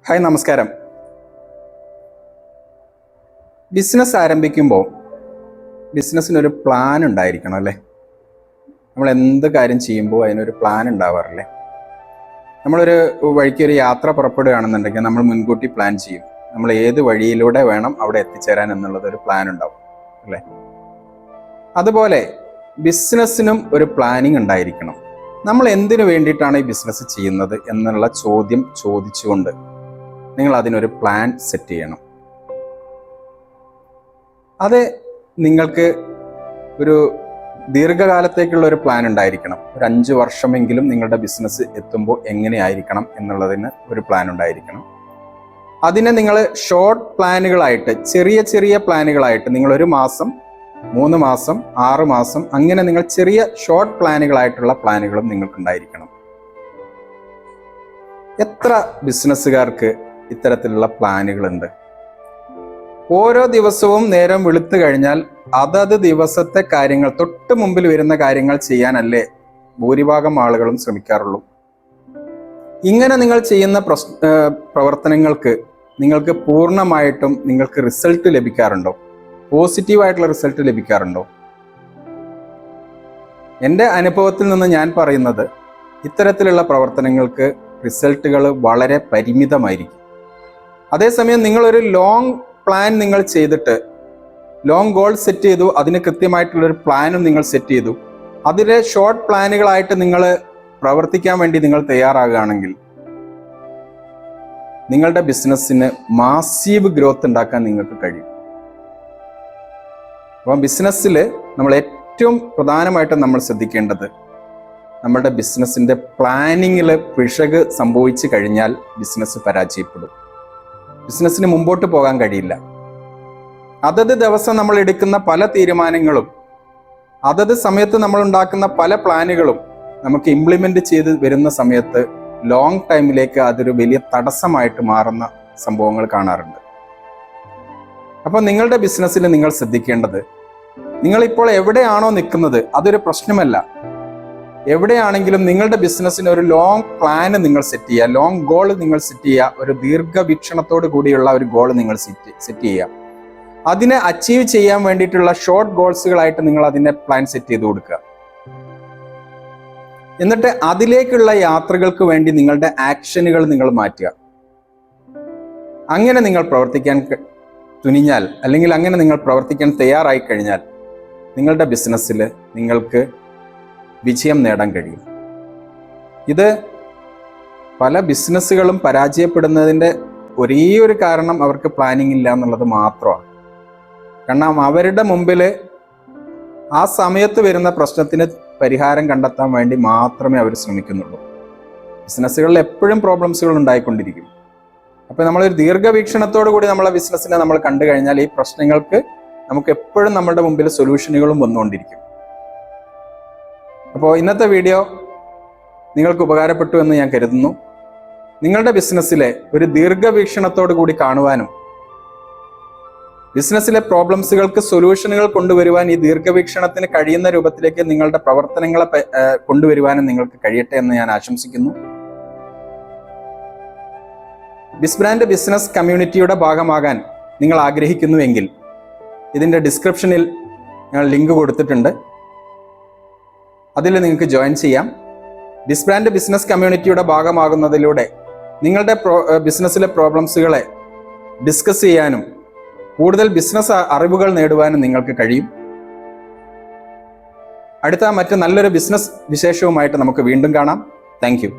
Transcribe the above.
Hi, നമസ്കാരം. Business ആരംഭിക്കുമ്പോൾ ബിസിനസ്സിനൊരു plan ഉണ്ടായിരിക്കണം അല്ലേ? നമ്മൾ എന്ത് കാര്യം ചെയ്യുമ്പോൾ അതിനൊരു പ്ലാൻ ഉണ്ടാവാറില്ലേ? നമ്മളൊരു വഴിക്കൊരു യാത്ര പുറപ്പെടുകയാണെന്നുണ്ടെങ്കിൽ നമ്മൾ മുൻകൂട്ടി പ്ലാൻ ചെയ്യും. നമ്മൾ ഏത് വഴിയിലൂടെ വേണം അവിടെ എത്തിച്ചേരാൻ എന്നുള്ളതൊരു പ്ലാൻ ഉണ്ടാവും അല്ലേ? അതുപോലെ ബിസിനസ്സിനും ഒരു പ്ലാനിങ് ഉണ്ടായിരിക്കണം. നമ്മൾ എന്തിനു വേണ്ടിയിട്ടാണ് ഈ ബിസിനസ് ചെയ്യുന്നത് എന്നുള്ള ചോദ്യം ചോദിച്ചുകൊണ്ട് നിങ്ങൾ അതിനൊരു പ്ലാൻ സെറ്റ് ചെയ്യണം. അത് നിങ്ങൾക്ക് ഒരു ദീർഘകാലത്തേക്കുള്ള ഒരു പ്ലാൻ ഉണ്ടായിരിക്കണം. ഒരു 5 വർഷമെങ്കിലും നിങ്ങളുടെ ബിസിനസ് എത്തുമ്പോൾ എങ്ങനെയായിരിക്കണം എന്നുള്ളതിന് ഒരു പ്ലാൻ ഉണ്ടായിരിക്കണം. അതിനെ നിങ്ങൾ ഷോർട്ട് പ്ലാനുകളായിട്ട്, ചെറിയ ചെറിയ പ്ലാനുകളായിട്ട്, നിങ്ങൾ 1 മാസം, 3 മാസം, 6 മാസം, അങ്ങനെ നിങ്ങൾ ചെറിയ ഷോർട്ട് പ്ലാനുകളായിട്ടുള്ള പ്ലാനുകളും നിങ്ങൾക്കുണ്ടായിരിക്കണം. എത്ര ബിസിനസ്സുകാർക്ക് ഇത്തരത്തിലുള്ള പ്ലാനുകളുണ്ട്? ഓരോ ദിവസവും നേരം വെളുത്തു കഴിഞ്ഞാൽ അതത് ദിവസത്തെ കാര്യങ്ങൾ, തൊട്ട് മുമ്പിൽ വരുന്ന കാര്യങ്ങൾ ചെയ്യാനല്ലേ ഭൂരിഭാഗം ആളുകളും ശ്രമിക്കാറുള്ളൂ. ഇങ്ങനെ നിങ്ങൾ ചെയ്യുന്ന പ്രവർത്തനങ്ങൾക്ക് നിങ്ങൾക്ക് പൂർണ്ണമായിട്ടും നിങ്ങൾക്ക് റിസൾട്ട് ലഭിക്കാറുണ്ടോ? പോസിറ്റീവായിട്ടുള്ള റിസൾട്ട് ലഭിക്കാറുണ്ടോ? എൻ്റെ അനുഭവത്തിൽ നിന്ന് ഞാൻ പറയുന്നത്, ഇത്തരത്തിലുള്ള പ്രവർത്തനങ്ങൾക്ക് റിസൾട്ടുകൾ വളരെ പരിമിതമായിരിക്കും. അതേസമയം നിങ്ങളൊരു ലോങ് പ്ലാൻ നിങ്ങൾ ചെയ്തിട്ട്, ലോങ് ഗോൾ സെറ്റ് ചെയ്തു, അതിന് കൃത്യമായിട്ടുള്ളൊരു പ്ലാനും നിങ്ങൾ സെറ്റ് ചെയ്തു, അതിലെ ഷോർട്ട് പ്ലാനുകളായിട്ട് നിങ്ങൾ പ്രവർത്തിക്കാൻ വേണ്ടി നിങ്ങൾ തയ്യാറാകുകയാണെങ്കിൽ നിങ്ങളുടെ ബിസിനസ്സിന് മാസീവ് ഗ്രോത്ത് ഉണ്ടാക്കാൻ നിങ്ങൾക്ക് കഴിയും. അപ്പം ബിസിനസ്സിൽ നമ്മൾ ഏറ്റവും പ്രധാനമായിട്ടും നമ്മൾ ശ്രദ്ധിക്കേണ്ടത്, നമ്മുടെ ബിസിനസ്സിൻ്റെ പ്ലാനിങ്ങിൽ പിശക് സംഭവിച്ചു കഴിഞ്ഞാൽ ബിസിനസ് പരാജയപ്പെടും. ബിസിനസ്സിന് മുമ്പോട്ട് പോകാൻ കഴിയില്ല. അതത് ദിവസം നമ്മൾ എടുക്കുന്ന പല തീരുമാനങ്ങളും, അതത് സമയത്ത് നമ്മൾ ഉണ്ടാക്കുന്ന പല പ്ലാനുകളും നമുക്ക് ഇംപ്ലിമെന്റ് ചെയ്ത് വരുന്ന സമയത്ത് ലോങ് ടൈമിലേക്ക് അതൊരു വലിയ തടസ്സമായിട്ട് മാറുന്ന സംഭവങ്ങൾ കാണാറുണ്ട്. അപ്പോൾ നിങ്ങളുടെ ബിസിനസ്സിൽ നിങ്ങൾ ശ്രദ്ധിക്കേണ്ടത്, നിങ്ങളിപ്പോൾ എവിടെയാണോ നിൽക്കുന്നത് അതൊരു പ്രശ്നമല്ല. എവിടെയാണെങ്കിലും നിങ്ങളുടെ ബിസിനസ്സിന് ഒരു ലോങ് പ്ലാന് നിങ്ങൾ സെറ്റ് ചെയ്യുക, ലോങ് ഗോൾ നിങ്ങൾ സെറ്റ് ചെയ്യുക, ഒരു ദീർഘവീക്ഷണത്തോട് കൂടിയുള്ള ഒരു ഗോൾ നിങ്ങൾ സെറ്റ് ചെയ്യുക. അതിനെ അച്ചീവ് ചെയ്യാൻ വേണ്ടിയിട്ടുള്ള ഷോർട്ട് ഗോൾസുകളായിട്ട് നിങ്ങൾ അതിനെ പ്ലാൻ സെറ്റ് ചെയ്ത് കൊടുക്കുക. എന്നിട്ട് അതിലേക്കുള്ള യാത്രകൾക്ക് വേണ്ടി നിങ്ങളുടെ ആക്ഷനുകൾ നിങ്ങൾ മാറ്റുക. അങ്ങനെ നിങ്ങൾ പ്രവർത്തിക്കാൻ തുനിഞ്ഞാൽ, അല്ലെങ്കിൽ അങ്ങനെ നിങ്ങൾ പ്രവർത്തിക്കാൻ തയ്യാറായി കഴിഞ്ഞാൽ നിങ്ങളുടെ ബിസിനസ്സിൽ നിങ്ങൾക്ക് വിജയം നേടാൻ കഴിയും. ഇത് പല ബിസിനസ്സുകളും പരാജയപ്പെടുന്നതിൻ്റെ ഒരേ ഒരു കാരണം അവർക്ക് പ്ലാനിങ് ഇല്ല എന്നുള്ളത് മാത്രമാണ്. കാരണം അവരുടെ മുമ്പിൽ ആ സമയത്ത് വരുന്ന പ്രശ്നത്തിന് പരിഹാരം കണ്ടെത്താൻ വേണ്ടി മാത്രമേ അവർ ശ്രമിക്കുന്നുള്ളൂ. ബിസിനസ്സുകളിൽ എപ്പോഴും പ്രോബ്ലംസുകൾ ഉണ്ടായിക്കൊണ്ടിരിക്കും. അപ്പോൾ നമ്മളൊരു ദീർഘവീക്ഷണത്തോടു കൂടി നമ്മളെ ബിസിനസ്സിനെ നമ്മൾ കണ്ടു കഴിഞ്ഞാൽ ഈ പ്രശ്നങ്ങൾക്ക് നമുക്ക് എപ്പോഴും നമ്മുടെ മുമ്പിൽ സൊല്യൂഷനുകളും വന്നുകൊണ്ടിരിക്കും. അപ്പോൾ ഇന്നത്തെ വീഡിയോ നിങ്ങൾക്ക് ഉപകാരപ്പെട്ടു എന്ന് ഞാൻ കരുതുന്നു. നിങ്ങളുടെ ബിസിനസ്സിലെ ഒരു ദീർഘവീക്ഷണത്തോടു കൂടി കാണുവാനും ബിസിനസ്സിലെ പ്രോബ്ലംസുകൾക്ക് സൊല്യൂഷനുകൾ കൊണ്ടുവരുവാൻ ഈ ദീർഘവീക്ഷണത്തിന് കഴിയുന്ന രൂപത്തിലേക്ക് നിങ്ങളുടെ പ്രവർത്തനങ്ങളെ കൊണ്ടുവരുവാനും നിങ്ങൾക്ക് കഴിയട്ടെ എന്ന് ഞാൻ ആശംസിക്കുന്നു. ബിസ്ബ്രാൻഡ് ബിസിനസ് കമ്മ്യൂണിറ്റിയുടെ ഭാഗമാകാൻ നിങ്ങൾ ആഗ്രഹിക്കുന്നുവെങ്കിൽ ഇതിൻ്റെ ഡിസ്ക്രിപ്ഷനിൽ ഞാൻ ലിങ്ക് കൊടുത്തിട്ടുണ്ട്. അതിൽ നിങ്ങൾക്ക് ജോയിൻ ചെയ്യാം. ബിസ്ബ്രാൻഡ് ബിസിനസ് കമ്മ്യൂണിറ്റിയുടെ ഭാഗമാകുന്നതിലൂടെ നിങ്ങളുടെ ബിസിനസ്സിലെ പ്രോബ്ലംസുകളെ ഡിസ്കസ് ചെയ്യാനും കൂടുതൽ ബിസിനസ് അറിവുകൾ നേടുവാനും നിങ്ങൾക്ക് കഴിയും. അടുത്ത മറ്റ് നല്ലൊരു ബിസിനസ് വിശേഷവുമായിട്ട് നമുക്ക് വീണ്ടും കാണാം. Thank you.